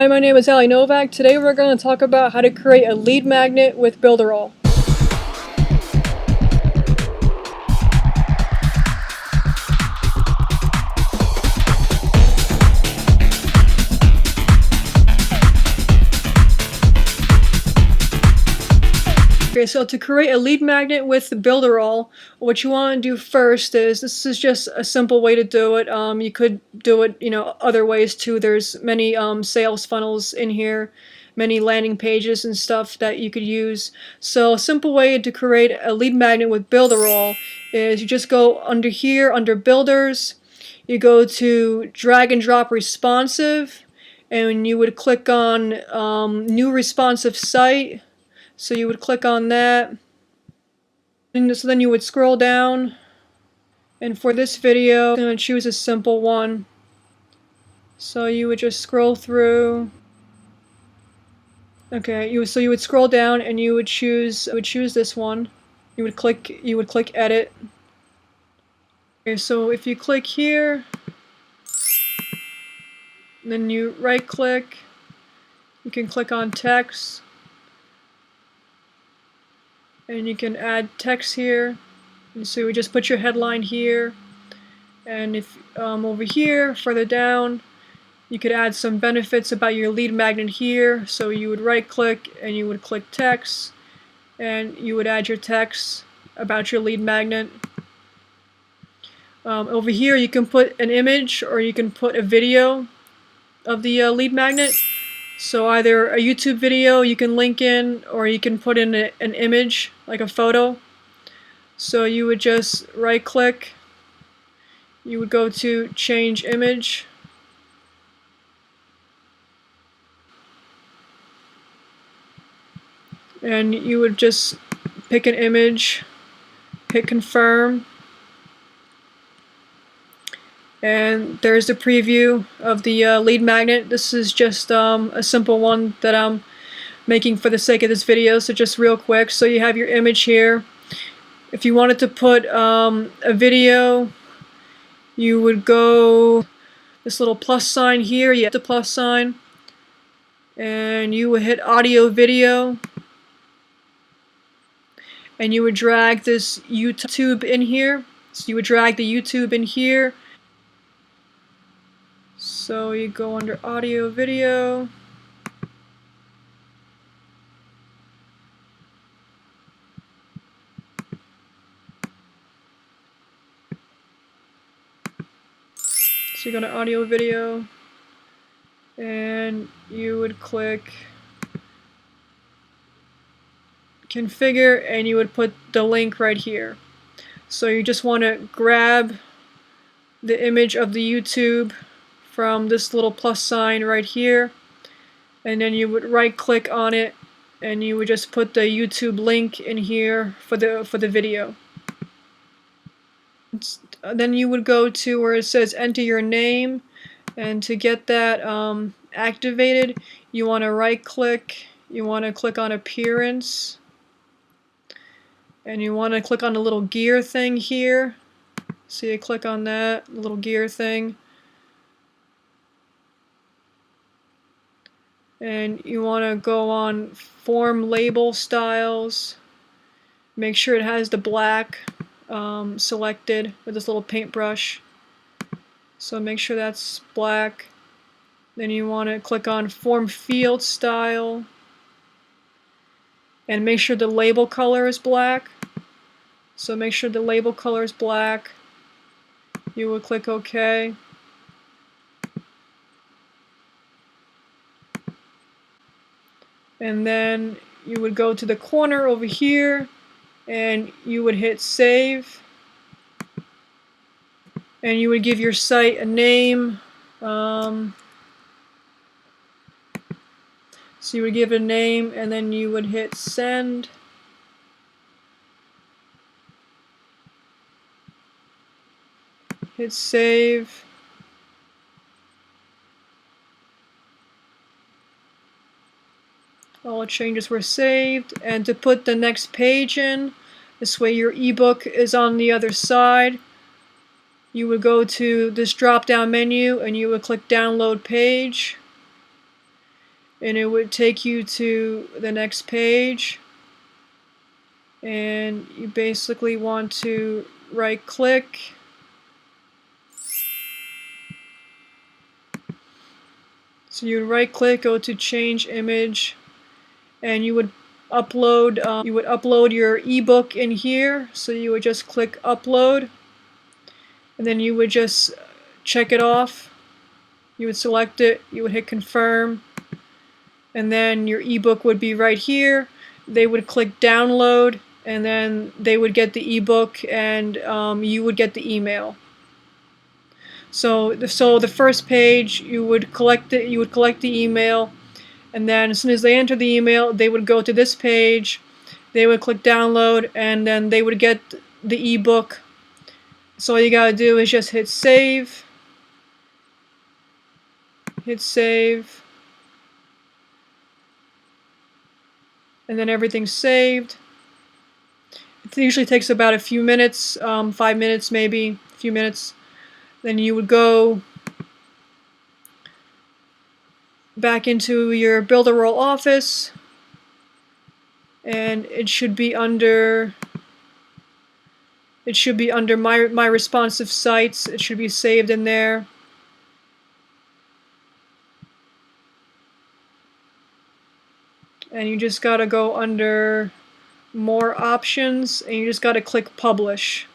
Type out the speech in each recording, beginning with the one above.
Hi, my name is Ali Novak. Today we're going to talk about how to create a lead magnet with Builderall. Okay, so to create a lead magnet with Builderall, what you want to do first is, this is just a simple way to do it. You could do it, other ways too. There's many sales funnels in here, many landing pages and stuff that you could use. So a simple way to create a lead magnet with Builderall is you just go under here, under Builders, you go to drag and drop responsive, and you would click on new responsive site. So you would click on that, and so then you would scroll down, and for this video I'm going to choose a simple one. So you would just scroll through. Okay, so you would scroll down and you would choose this one. You would click edit. Okay, so if you click here, then you right click, you can click on text, and you can add text here. And so you just put your headline here, and if over here further down you could add some benefits about your lead magnet here. So you would right click and you would click text, and you would add your text about your lead magnet. Over here you can put an image or you can put a video of the lead magnet. So either a YouTube video you can link in, or you can put in an image, like a photo. So you would just right click, you would go to change image, and you would just pick an image, hit confirm, and there's the preview of the lead magnet. This is just a simple one that I'm making for the sake of this video, so just real quick. So you have your image here. If you wanted to put a video, you would go this little plus sign here, you hit the plus sign, and you would hit audio video, and you would drag this YouTube in here. So you would drag the YouTube in here. So you go under audio video, so you go to audio video, and you would click configure, and you would put the link right here. So you just want to grab the image of the YouTube from this little plus sign right here, and then you would right click on it, and you would just put the YouTube link in here for the video. Then you would go to where it says enter your name, and to get that activated, you want to right click, you want to click on appearance, and you want to click on the little gear thing here. So you click on that little gear thing, and you want to go on form label styles. Make sure it has the black selected with this little paintbrush. So make sure that's black. Then you want to click on form field style, and make sure the label color is black. So make sure the label color is black. You will click OK. And then you would go to the corner over here, and you would hit save, and you would give your site a name. So you would give it a name, and then you would hit send. Hit save. All changes were saved, and to put the next page in, this way your ebook is on the other side, you would go to this drop down menu and you would click download page, and it would take you to the next page, and you basically want to right click, so you would right click, go to change image, and you would upload your ebook in here. So you would just click upload, and then you would just check it off. You would select it, you would hit confirm, and then your ebook would be right here. They would click download, and then they would get the ebook, and you would get the email. So the first page, you would collect the email, and then as soon as they enter the email, they would go to this page, they would click download, and then they would get the ebook. So all you gotta do is just hit save, and then everything's saved. It usually takes about a few minutes, 5 minutes maybe, a few minutes. Then you would go back into your Builderall office, and it should be under my responsive sites. It should be saved in there. And you just gotta go under more options, and you just gotta click publish.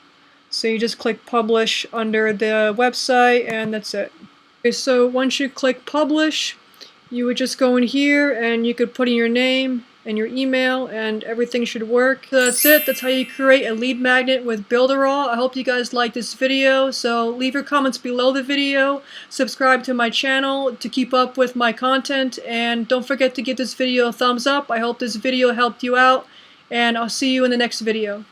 So you just click publish under the website, and that's it. Okay, so once you click publish, you would just go in here and you could put in your name and your email, and everything should work. So that's it. That's how you create a lead magnet with Builderall. I hope you guys liked this video. So leave your comments below the video. Subscribe to my channel to keep up with my content, and don't forget to give this video a thumbs up. I hope this video helped you out, and I'll see you in the next video.